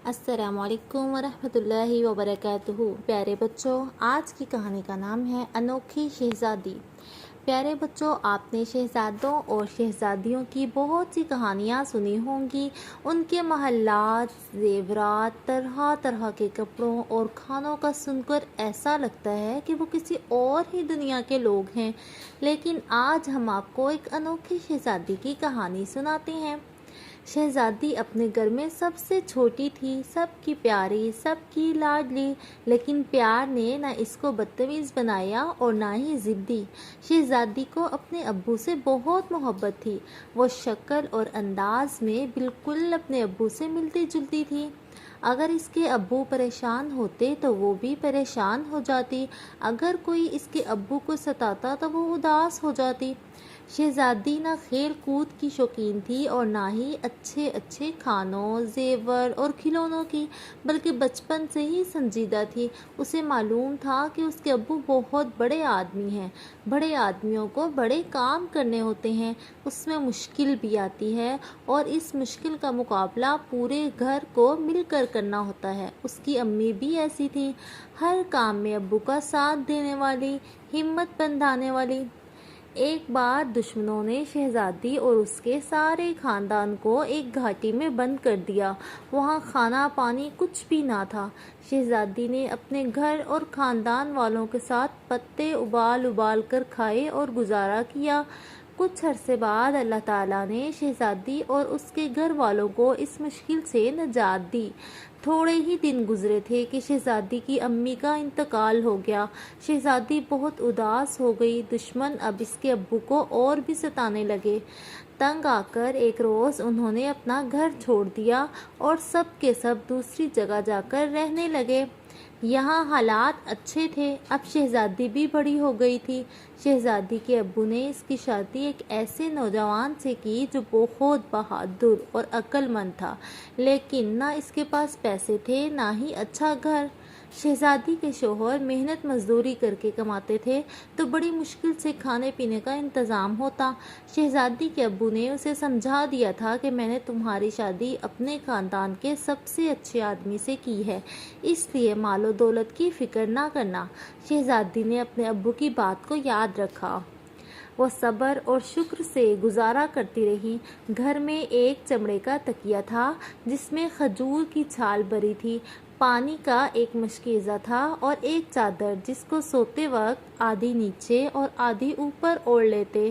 السلام علیکم ورحمۃ اللہ وبرکاتہ۔ پیارے بچوں، آج کی کہانی کا نام ہے انوکھی شہزادی۔ پیارے بچوں، آپ نے شہزادوں اور شہزادیوں کی بہت سی کہانیاں سنی ہوں گی۔ ان کے محلات، زیورات، طرح طرح کے کپڑوں اور کھانوں کا سن کر ایسا لگتا ہے کہ وہ کسی اور ہی دنیا کے لوگ ہیں۔ لیکن آج ہم آپ کو ایک انوکھی شہزادی کی کہانی سناتے ہیں۔ شہزادی اپنے گھر میں سب سے چھوٹی تھی، سب کی پیاری، سب کی لاڈلی، لیکن پیار نے نہ اس کو بدتمیز بنایا اور نہ ہی ضدی۔ شہزادی کو اپنے ابو سے بہت محبت تھی۔ وہ شکل اور انداز میں بالکل اپنے ابو سے ملتی جلتی تھی۔ اگر اس کے ابو پریشان ہوتے تو وہ بھی پریشان ہو جاتی، اگر کوئی اس کے ابو کو ستاتا تو وہ اداس ہو جاتی۔ شہزادی نہ کھیل کود کی شوقین تھی اور نہ ہی اچھے اچھے کھانوں، زیور اور کھلونوں کی، بلکہ بچپن سے ہی سنجیدہ تھی۔ اسے معلوم تھا کہ اس کے ابو بہت بڑے آدمی ہیں، بڑے آدمیوں کو بڑے کام کرنے ہوتے ہیں، اس میں مشکل بھی آتی ہے اور اس مشکل کا مقابلہ پورے گھر کو مل کر کرنا ہوتا ہے۔ اس کی امی بھی ایسی تھی، ہر کام میں ابو کا ساتھ دینے والی، ہمت بندھانے والی۔ ایک بار دشمنوں نے شہزادی اور اس کے سارے خاندان کو ایک گھاٹی میں بند کر دیا۔ وہاں کھانا پانی کچھ بھی نہ تھا۔ شہزادی نے اپنے گھر اور خاندان والوں کے ساتھ پتے ابال ابال کر کھائے اور گزارا کیا۔ کچھ عرصے بعد اللہ تعالیٰ نے شہزادی اور اس کے گھر والوں کو اس مشکل سے نجات دی۔ تھوڑے ہی دن گزرے تھے کہ شہزادی کی امی کا انتقال ہو گیا۔ شہزادی بہت اداس ہو گئی۔ دشمن اب اس کے ابو کو اور بھی ستانے لگے۔ تنگ آ کر ایک روز انہوں نے اپنا گھر چھوڑ دیا اور سب کے سب دوسری جگہ جا کر رہنے لگے۔ یہاں حالات اچھے تھے، اب شہزادی بھی بڑی ہو گئی تھی۔ شہزادی کے ابو نے اس کی شادی ایک ایسے نوجوان سے کی جو بہت بہادر اور عقل مند تھا، لیکن نہ اس کے پاس پیسے تھے نہ ہی اچھا گھر۔ شہزادی کے شوہر محنت مزدوری کر کے کماتے تھے تو بڑی مشکل سے کھانے پینے کا انتظام ہوتا۔ شہزادی کے ابو نے اسے سمجھا دیا تھا کہ میں نے تمہاری شادی اپنے خاندان کے سب سے اچھے آدمی سے کی ہے، اس لیے مال و دولت کی فکر نہ کرنا۔ شہزادی نے اپنے ابو کی بات کو یاد رکھا۔ وہ صبر اور شکر سے گزارا کرتی رہی۔ گھر میں ایک چمڑے کا تکیہ تھا جس میں کھجور کی چھال بھری تھی، پانی کا ایک مشکیزہ تھا اور ایک چادر جس کو سوتے وقت آدھی نیچے اور آدھی اوپر اوڑھ لیتے۔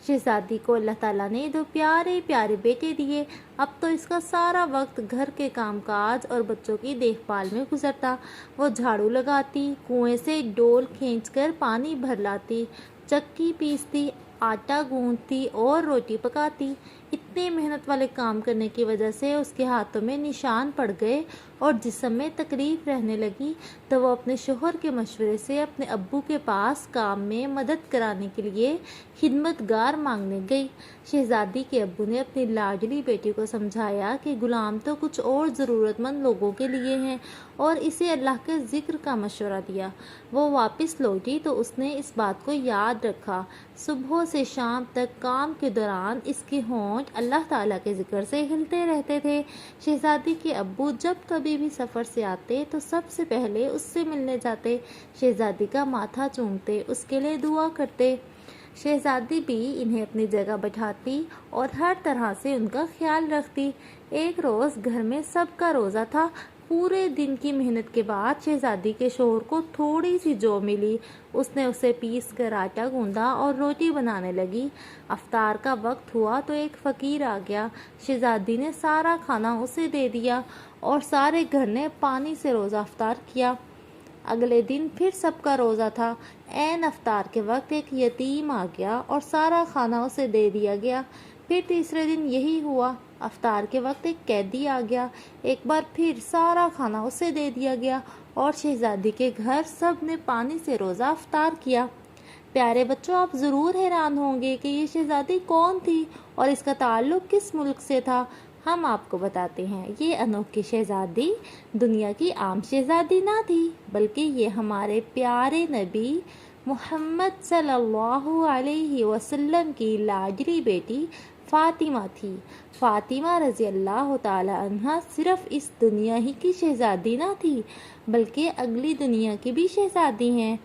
شہزادی کو اللہ تعالیٰ نے 2 پیارے پیارے بیٹے دیے۔ اب تو اس کا سارا وقت گھر کے کام کاج اور بچوں کی دیکھ بھال میں گزرتا۔ وہ جھاڑو لگاتی، کنویں سے ڈول کھینچ کر پانی بھر لاتی، چکی پیستی، آٹا گوندتی اور روٹی پکاتی۔ اتنے محنت والے کام کرنے کی وجہ سے اس کے ہاتھوں میں نشان پڑ گئے اور جسم میں تکلیف رہنے لگی، تو وہ اپنے شوہر کے مشورے سے اپنے ابو کے پاس کام میں مدد کرانے کے لیے خدمتگار مانگنے گئی۔ شہزادی کے ابو نے اپنی لاڈلی بیٹی کو سمجھایا کہ غلام تو کچھ اور ضرورت مند لوگوں کے لیے ہیں، اور اسے اللہ کے ذکر کا مشورہ دیا۔ وہ واپس لوٹی تو اس نے اس بات کو یاد رکھا۔ صبح سے شام تک کام کے دوران اس کے ہونٹ اللہ تعالیٰ کے ذکر سے ہلتے رہتے تھے۔ شہزادی کے ابو جب کبھی بھی سفر سے آتے تو سب سے پہلے اس سے ملنے جاتے، شہزادی کا ماتھا چومتے، اس کے لیے دعا کرتے۔ شہزادی بھی انہیں اپنی جگہ بٹھاتی اور ہر طرح سے ان کا خیال رکھتی۔ ایک روز گھر میں سب کا روزہ تھا۔ پورے دن کی محنت کے بعد شہزادی کے شوہر کو تھوڑی سی جو ملی، اس نے اسے پیس کر آٹا گوندا اور روٹی بنانے لگی۔ افطار کا وقت ہوا تو ایک فقیر آ گیا۔ شہزادی نے سارا کھانا اسے دے دیا اور سارے گھر نے پانی سے روزہ افطار کیا۔ اگلے دن پھر سب کا روزہ تھا۔ عین افطار کے وقت ایک یتیم آ گیا اور سارا کھانا اسے دے دیا گیا۔ پھر تیسرے دن یہی ہوا۔ افطار کے وقت ایک قیدی آ گیا، ایک بار پھر سارا کھانا اسے دے دیا گیا اور شہزادی کے گھر سب نے پانی سے روزہ افطار کیا۔ پیارے بچوں، آپ ضرور حیران ہوں گے کہ یہ شہزادی کون تھی اور اس کا تعلق کس ملک سے تھا۔ ہم آپ کو بتاتے ہیں۔ یہ انوکھی شہزادی دنیا کی عام شہزادی نہ تھی، بلکہ یہ ہمارے پیارے نبی محمد صلی اللہ علیہ وسلم کی لاڈلی بیٹی فاطمہ تھی۔ فاطمہ رضی اللہ تعالی عنہا صرف اس دنیا ہی کی شہزادی نہ تھی بلکہ اگلی دنیا کی بھی شہزادی ہیں۔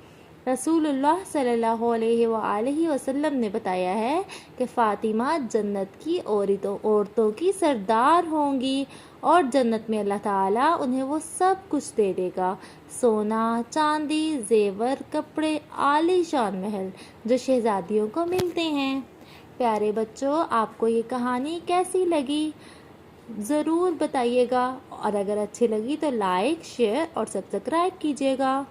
رسول اللہ صلی اللہ علیہ وآلہ وسلم نے بتایا ہے کہ فاطمہ جنت کی عورتوں کی سردار ہوں گی اور جنت میں اللہ تعالیٰ انہیں وہ سب کچھ دے دے گا، سونا، چاندی، زیور، کپڑے، عالی شان محل جو شہزادیوں کو ملتے ہیں۔ پیارے بچوں، آپ کو یہ کہانی کیسی لگی ضرور بتائیے گا، اور اگر اچھی لگی تو لائک، شیئر اور سبسکرائب کیجیے گا۔